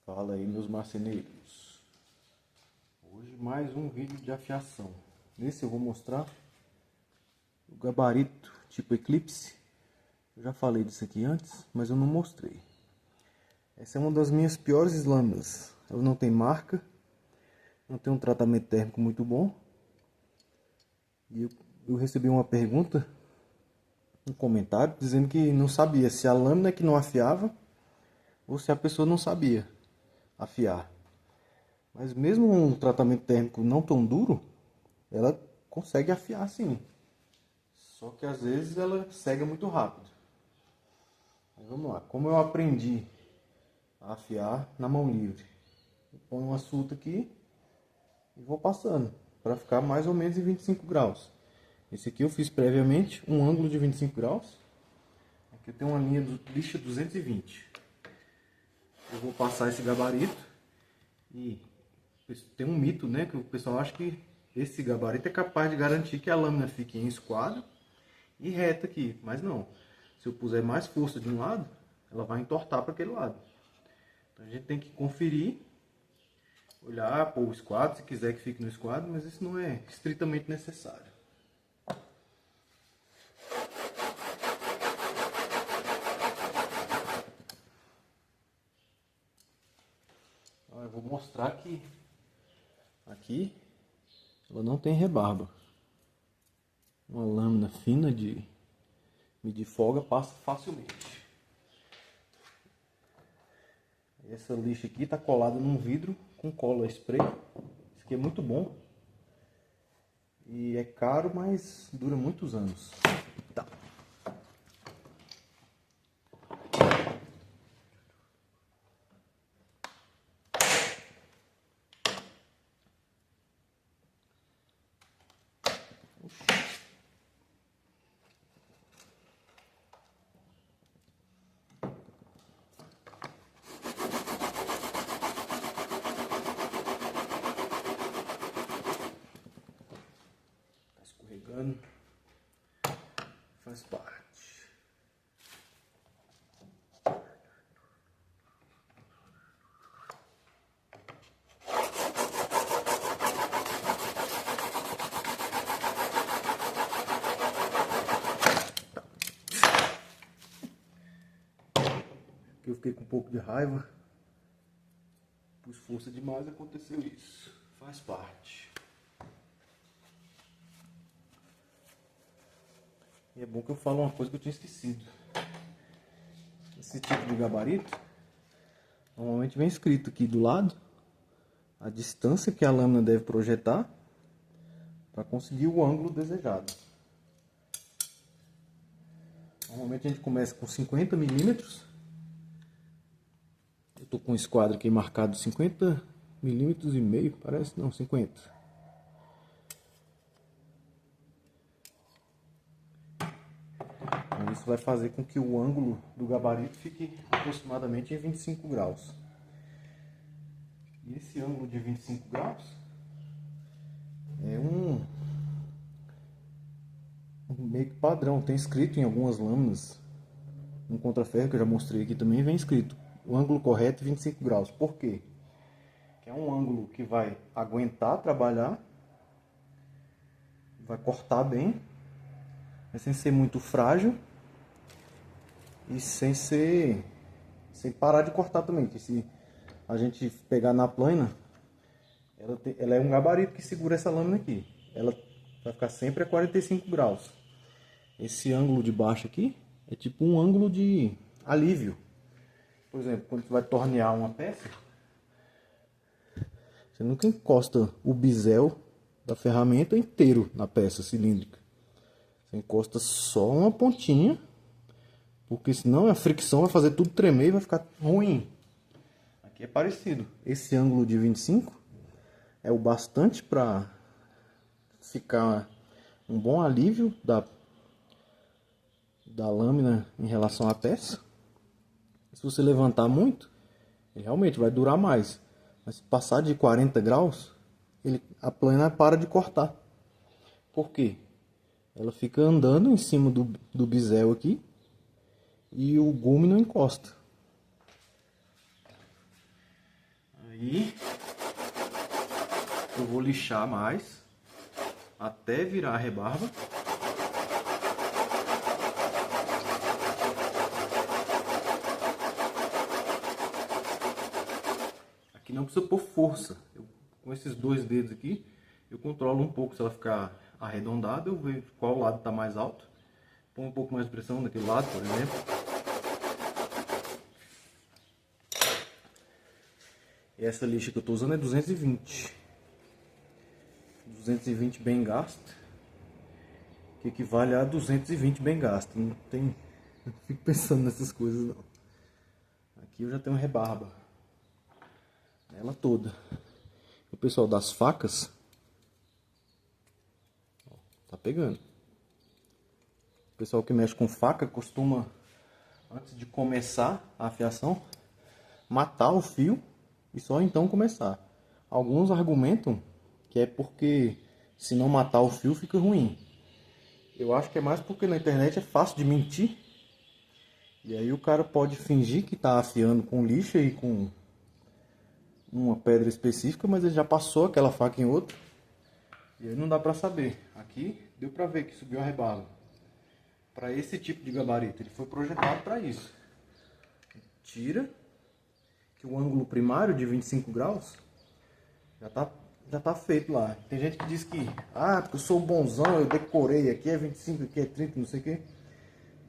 Fala aí, meus marceneiros. Hoje mais um vídeo de afiação. Nesse eu vou mostrar o gabarito tipo Eclipse. Eu já falei disso aqui antes, mas eu não mostrei. Essa é uma das minhas piores lâminas. Ela não tem marca, não tem um tratamento térmico muito bom. E eu recebi uma pergunta, um comentário, dizendo que não sabia se a lâmina que não afiava ou se a pessoa não sabia afiar. Mas mesmo um tratamento térmico não tão duro, ela consegue afiar sim. Só que às vezes ela cega muito rápido. Mas vamos lá, como eu aprendi a afiar na mão livre. Eu ponho uma suta aqui e vou passando para ficar mais ou menos em 25 graus. Esse aqui eu fiz previamente um ângulo de 25 graus. Aqui eu tenho uma linha lixa 220. Eu vou passar esse gabarito e tem um mito, né, que o pessoal acha que esse gabarito é capaz de garantir que a lâmina fique em esquadro e reta aqui, mas não. Se eu puser mais força de um lado, ela vai entortar para aquele lado. Então a gente tem que conferir, olhar, pôr o esquadro, se quiser que fique no esquadro, mas isso não é estritamente necessário. Então, eu vou mostrar que aqui ela não tem rebarba. Uma lâmina fina de medir folga passa facilmente. Essa lixa aqui está colada num vidro com cola spray. Isso aqui é muito bom. E é caro, mas dura muitos anos. Tá. Escorregando, faz parte. Eu fiquei com um pouco de raiva, pus força demais, aconteceu isso. Faz parte. E é bom que eu falo uma coisa que eu tinha esquecido. Esse tipo de gabarito, normalmente vem escrito aqui do lado a distância que a lâmina deve projetar para conseguir o ângulo desejado. Normalmente a gente começa com 50 milímetros. Eu estou com um esquadro aqui marcado 50 milímetros e meio, parece, não, 50. Então, isso vai fazer com que o ângulo do gabarito fique aproximadamente em 25 graus. E esse ângulo de 25 graus é um meio que padrão. Tem escrito em algumas lâminas, no contraferro que eu já mostrei aqui também, vem escrito o ângulo correto é 25 graus. Por quê? Que é um ângulo que vai aguentar trabalhar, vai cortar bem, mas sem ser muito frágil e sem parar de cortar também. Que se a gente pegar na plana, ela é um gabarito que segura essa lâmina aqui. Ela vai ficar sempre a 45 graus. Esse ângulo de baixo aqui é tipo um ângulo de alívio. Por exemplo, quando você vai tornear uma peça, você nunca encosta o bisel da ferramenta inteiro na peça cilíndrica. Você encosta só uma pontinha, porque senão a fricção vai fazer tudo tremer e vai ficar ruim. Aqui é parecido. Esse ângulo de 25 é o bastante para ficar um bom alívio da lâmina em relação à peça. Se você levantar muito, ele realmente vai durar mais. Mas se passar de 40 graus, a plana para de cortar. Por quê? Ela fica andando em cima do bisel aqui e o gume não encosta. Aí eu vou lixar mais até virar a rebarba. Aqui não precisa pôr força. Com esses dois dedos aqui, eu controlo um pouco se ela ficar arredondada, eu vejo qual lado está mais alto. Põe um pouco mais de pressão naquele lado, por exemplo. E essa lixa que eu estou usando é 220. 220 bem gasto, que equivale a 220 bem gasto. Não fico pensando nessas coisas não. Aqui eu já tenho rebarba ela toda. O pessoal das facas, ó, tá pegando. O pessoal que mexe com faca costuma, antes de começar a afiação, matar o fio e só então começar. Alguns argumentam que é porque se não matar o fio fica ruim. Eu acho que é mais porque na internet é fácil de mentir. E aí o cara pode fingir que está afiando com lixa e com uma pedra específica, mas ele já passou aquela faca em outra. E aí não dá para saber. Aqui deu para ver que subiu a rebarba. Para esse tipo de gabarito, ele foi projetado para isso. Tira, que o ângulo primário de 25 graus já tá feito lá. Tem gente que diz que, porque eu sou bonzão, eu decorei, aqui é 25, aqui é 30, não sei o que.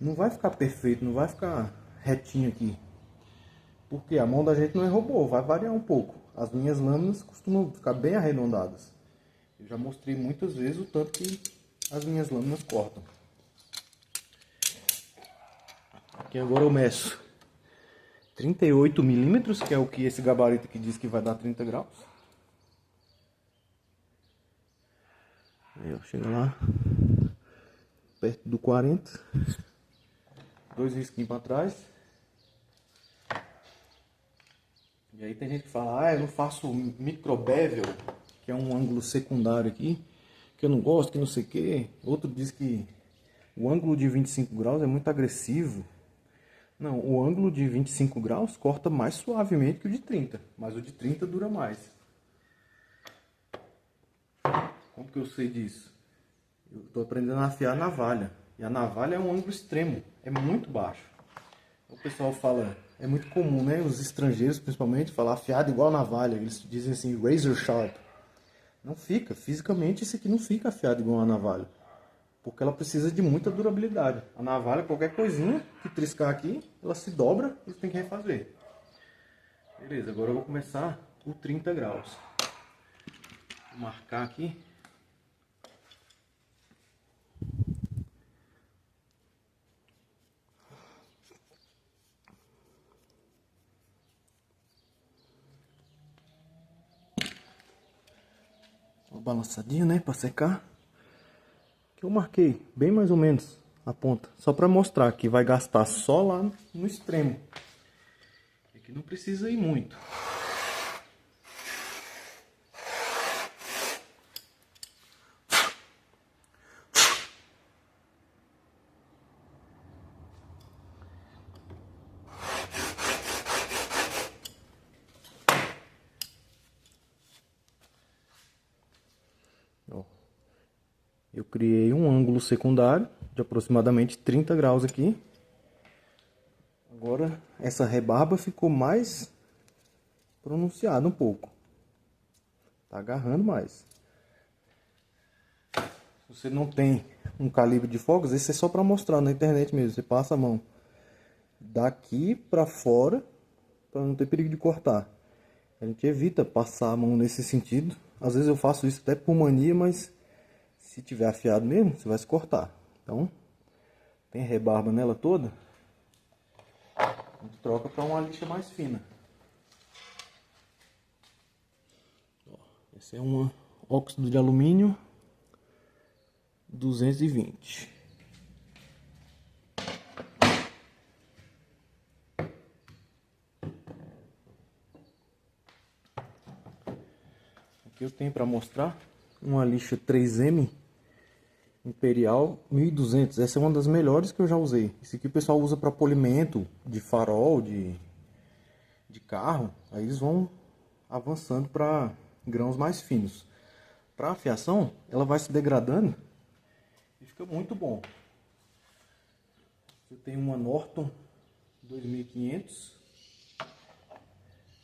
Não vai ficar perfeito, não vai ficar retinho aqui. Porque a mão da gente não é robô, vai variar um pouco. As minhas lâminas costumam ficar bem arredondadas. Eu já mostrei muitas vezes o tanto que as minhas lâminas cortam. Aqui agora eu meço 38 milímetros, que é o que esse gabarito aqui diz que vai dar 30 graus. Aí, ó, chega lá, perto do 40. 2 risquinhos para trás. E aí tem gente que fala, eu não faço micro bevel, que é um ângulo secundário aqui, que eu não gosto, que não sei o que. Outro diz que o ângulo de 25 graus é muito agressivo. Não, o ângulo de 25 graus corta mais suavemente que o de 30, mas o de 30 dura mais. Como que eu sei disso? Eu estou aprendendo a afiar a navalha, e a navalha é um ângulo extremo, é muito baixo. O pessoal fala, é muito comum, né, os estrangeiros principalmente, falar afiado igual navalha, eles dizem assim, razor sharp. Não fica, fisicamente isso aqui não fica afiado igual a navalha. Porque ela precisa de muita durabilidade. A navalha, qualquer coisinha que triscar aqui, ela se dobra e você tem que refazer. Beleza, agora eu vou começar o 30 graus. Vou marcar aqui. Uma balançadinha, né, para secar. Que eu marquei bem mais ou menos a ponta, só para mostrar que vai gastar só lá no extremo. Aqui não precisa ir muito. Ó, eu criei um ângulo secundário de aproximadamente 30 graus aqui. Agora essa rebarba ficou mais pronunciada um pouco. Tá agarrando mais. Se você não tem um calibre de fogos, esse é só para mostrar na internet mesmo. Você passa a mão daqui para fora para não ter perigo de cortar. A gente evita passar a mão nesse sentido. Às vezes eu faço isso até por mania, mas se tiver afiado mesmo, você vai se cortar. Então, tem rebarba nela toda, a gente troca para uma lixa mais fina. Essa é uma óxido de alumínio 220. Aqui eu tenho para mostrar uma lixa 3M Imperial 1200. Essa é uma das melhores que eu já usei. Isso aqui o pessoal usa para polimento de farol, de carro. Aí eles vão avançando para grãos mais finos. Para afiação, ela vai se degradando e fica muito bom. Eu tenho uma Norton 2500.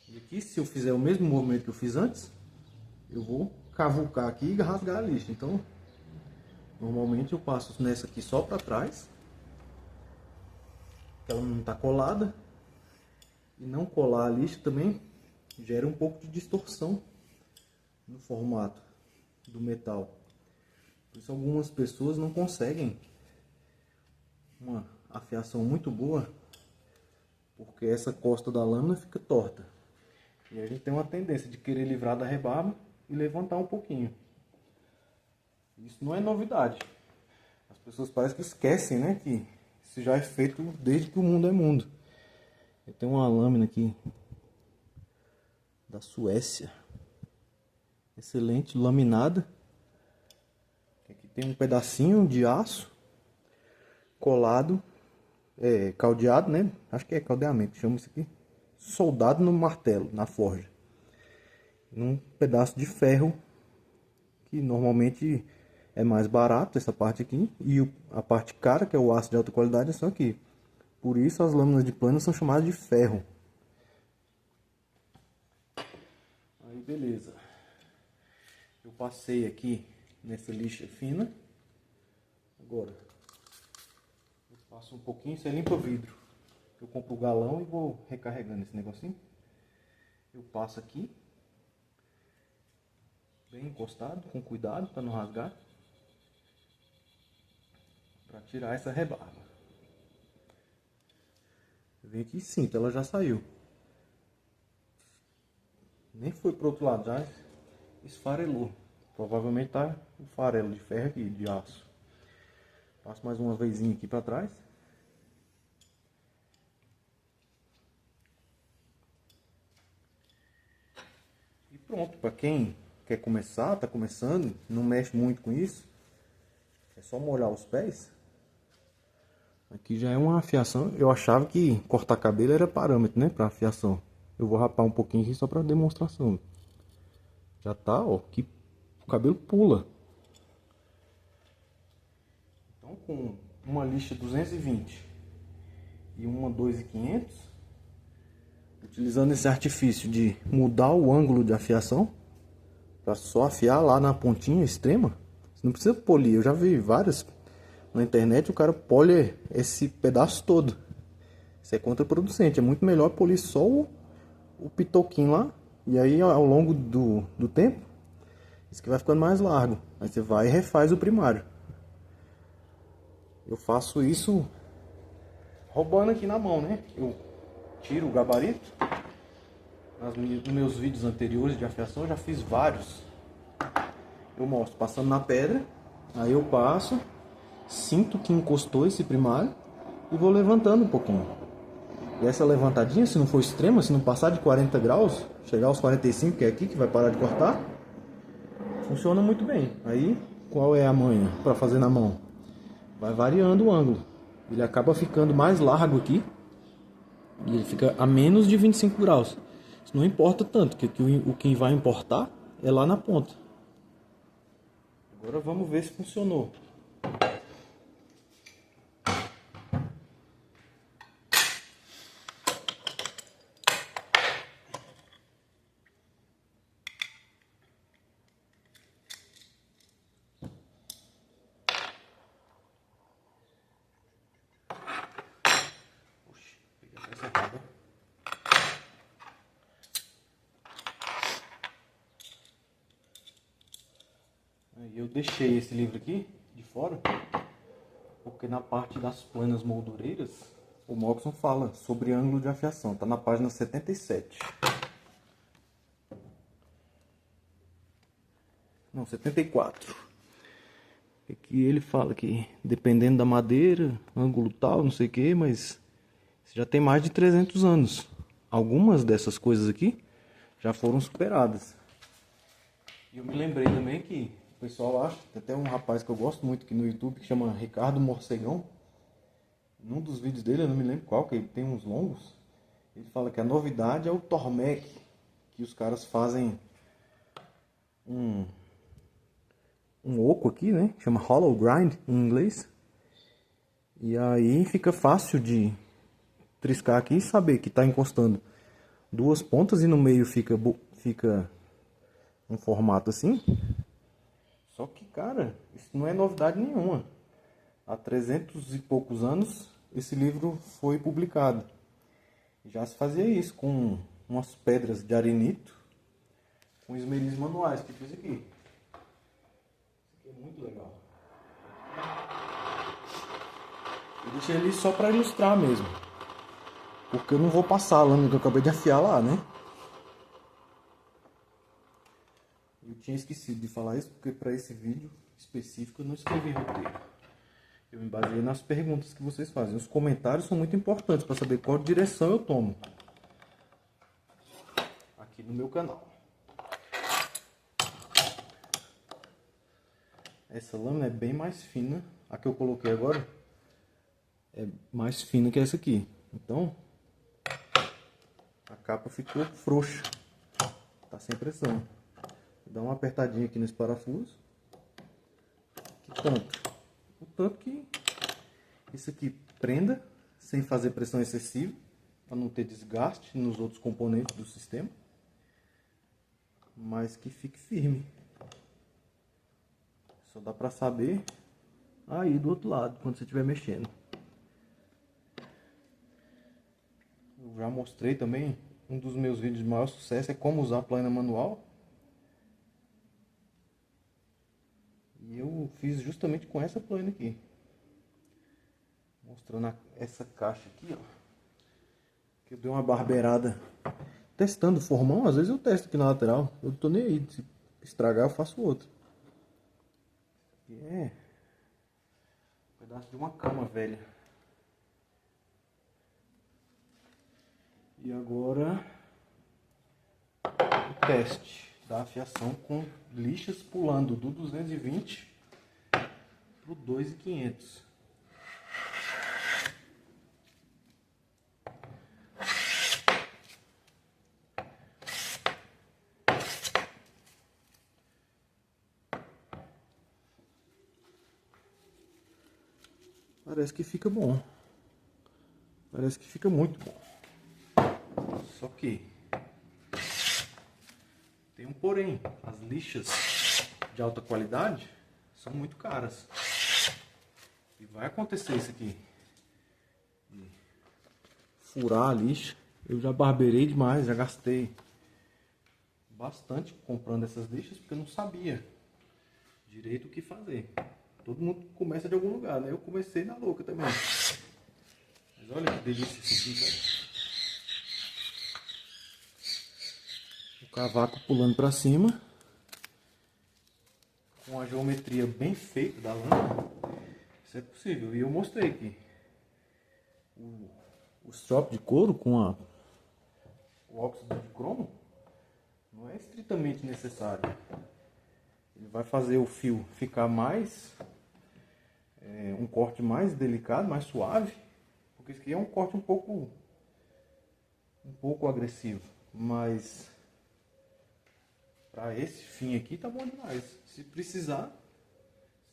E aqui, se eu fizer o mesmo movimento que eu fiz antes, eu vou cavucar aqui e rasgar a lixa. Então, normalmente eu passo nessa aqui só para trás, ela não está colada. E não colar a lixa também gera um pouco de distorção no formato do metal. Por isso algumas pessoas não conseguem uma afiação muito boa, porque essa costa da lâmina fica torta. E a gente tem uma tendência de querer livrar da rebarba e levantar um pouquinho. Isso não é novidade. As pessoas parecem que esquecem, né, que isso já é feito desde que o mundo é mundo. Eu tenho uma lâmina aqui da Suécia, excelente, laminada. Aqui tem um pedacinho de aço colado, caldeado, né? Acho que é caldeamento, chama isso aqui. Soldado no martelo, na forja. Num pedaço de ferro, que normalmente é mais barato, essa parte aqui. E a parte cara, que é o aço de alta qualidade, é só aqui. Por isso as lâminas de plano são chamadas de ferro. Aí beleza. Eu passei aqui nessa lixa fina. Agora eu passo um pouquinho, você limpa vidro. Eu compro o galão e vou recarregando esse negocinho. Eu passo aqui, bem encostado, com cuidado para não rasgar, para tirar essa rebarba. Vem aqui e sinto, ela já saiu. Nem foi pro outro lado, já esfarelou. Provavelmente tá o farelo de ferro aqui, de aço. Passo mais uma vezinha aqui para trás. E pronto, para quem quer começar, tá começando, não mexe muito com isso, é só molhar os pés. Aqui já é uma afiação. Eu achava que cortar cabelo era parâmetro, né, para afiação. Eu vou rapar um pouquinho aqui só para demonstração. Já tá, ó, que o cabelo pula. Então, com uma lixa 220 e uma 2500, utilizando esse artifício de mudar o ângulo de afiação para só afiar lá na pontinha extrema, você não precisa polir. Eu já vi várias na internet, o cara polhe esse pedaço todo. Isso é contraproducente. É muito melhor polir só o pitoquinho lá. E aí ao longo do tempo, isso que vai ficando mais largo. Aí você vai e refaz o primário. Eu faço isso roubando aqui na mão, né? Eu tiro o gabarito. Nos meus vídeos anteriores de afiação eu já fiz vários. Eu mostro passando na pedra. Aí eu passo, sinto que encostou esse primário e vou levantando um pouquinho. E essa levantadinha, se não for extrema, se não passar de 40 graus, chegar aos 45, que é aqui que vai parar de cortar, funciona muito bem. Aí, qual é a manha para fazer na mão? Vai variando o ângulo. Ele acaba ficando mais largo aqui e ele fica a menos de 25 graus. Isso não importa tanto, que o que vai importar é lá na ponta. Agora vamos ver se funcionou. Eu deixei esse livro aqui de fora, porque na parte das planas moldureiras, o Moxon fala sobre ângulo de afiação. Está na página 77. Não, 74. Aqui ele fala que dependendo da madeira, ângulo tal, não sei o que, mas já tem mais de 300 anos. Algumas dessas coisas aqui já foram superadas. E eu me lembrei também que o pessoal acha, tem até um rapaz que eu gosto muito aqui no YouTube que chama Ricardo Morcegão. Num dos vídeos dele, eu não me lembro qual, que ele tem uns longos, ele fala que a novidade é o Tormec. que os caras fazem um oco aqui, né? Chama hollow grind em inglês. E aí fica fácil de triscar aqui e saber que está encostando duas pontas e no meio fica um formato assim. Só que, cara, isso não é novidade nenhuma. Há 300 e poucos anos esse livro foi publicado. Já se fazia isso com umas pedras de arenito, com esmerilhos manuais, tipo esse aqui. Isso aqui é muito legal. Eu deixei ele só para ilustrar mesmo, porque eu não vou passar a lâmina que eu acabei de afiar lá, né? Eu tinha esquecido de falar isso, porque para esse vídeo específico eu não escrevi roteiro. Eu me baseei nas perguntas que vocês fazem. Os comentários são muito importantes para saber qual direção eu tomo aqui no meu canal. Essa lâmina é bem mais fina. A que eu coloquei agora é mais fina que essa aqui. Então a capa ficou frouxa. Tá sem pressão. Vou dar uma apertadinha aqui nesse parafuso. Que tanto? O tanto que isso aqui prenda sem fazer pressão excessiva, para não ter desgaste nos outros componentes do sistema, mas que fique firme. Só dá para saber aí do outro lado, quando você estiver mexendo. Eu já mostrei também, um dos meus vídeos de maior sucesso é como usar a plana manual. E eu fiz justamente com essa plana aqui. Mostrando essa caixa aqui, ó. Que eu dei uma barbeirada testando o formão. Às vezes eu testo aqui na lateral. Eu não tô nem aí. Se estragar eu faço outro. Aqui é um pedaço de uma cama velha. E agora o teste da afiação com lixas pulando do 220 pro 2.500. Parece que fica bom. Parece que fica muito bom. Só que tem um porém. As lixas de alta qualidade são muito caras. E vai acontecer isso aqui. Furar a lixa. Eu já barbeirei demais, já gastei bastante comprando essas lixas porque eu não sabia direito o que fazer. Todo mundo começa de algum lugar, né? Eu comecei na louca também. Mas olha que delícia isso aqui, cara. O cavaco pulando pra cima. Com a geometria bem feita da lâmina. Isso é possível. E eu mostrei aqui. O strop de couro com o óxido de cromo não é estritamente necessário. Ele vai fazer o fio ficar mais... um corte mais delicado, mais suave. Porque isso aqui é um corte um pouco agressivo. Mas para esse fim aqui tá bom demais. Se precisar,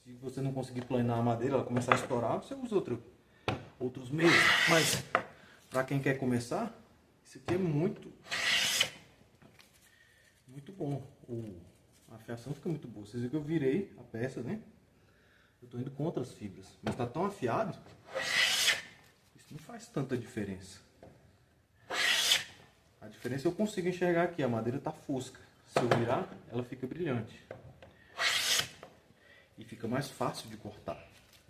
se você não conseguir planar a madeira, ela começar a estourar, você usa outros meios. Mas para quem quer começar, isso aqui é muito bom. A afiação fica muito boa. Vocês viram que eu virei a peça, né? Eu tô indo contra as fibras, mas tá tão afiado, isso não faz tanta diferença. A diferença eu consigo enxergar aqui, a madeira tá fosca. Se eu virar, ela fica brilhante. E fica mais fácil de cortar.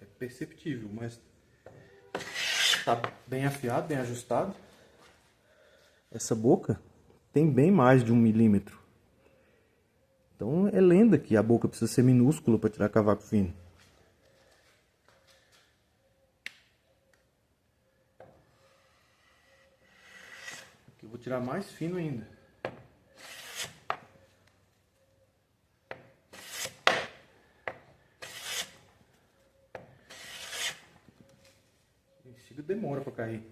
É perceptível, mas tá bem afiado, bem ajustado. Essa boca tem bem mais de 1 milímetro. Então é lenda que a boca precisa ser minúscula para tirar cavaco fino. Aqui eu vou tirar mais fino ainda. Chega, demora para cair.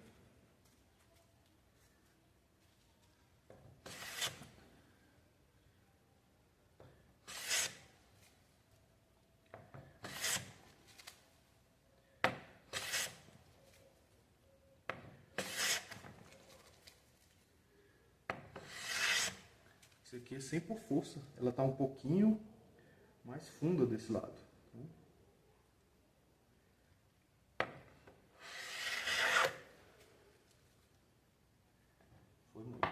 aqui é sem por força. Ela tá um pouquinho mais funda desse lado. Foi muito.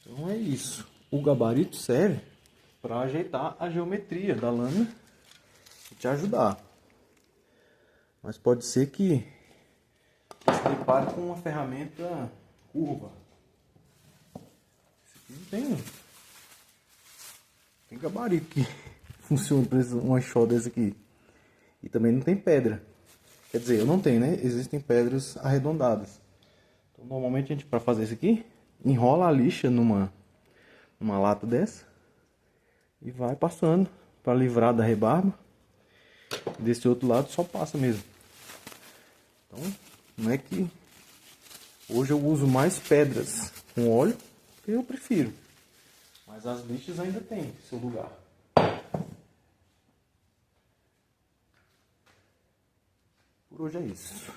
Então é isso. O gabarito serve para ajeitar a geometria da lâmina e te ajudar. Mas pode ser que você se depare com uma ferramenta curva. Esse aqui não tem gabarito que funciona para um enxó desse aqui. E também não tem pedra. Quer dizer, eu não tenho, né? Existem pedras arredondadas. Então, normalmente a gente, para fazer isso aqui, enrola a lixa numa lata dessa e vai passando para livrar da rebarba. Desse outro lado só passa mesmo. Então, não é que hoje eu uso mais pedras com óleo, que eu prefiro. Mas as lixas ainda tem seu lugar. Por hoje é isso.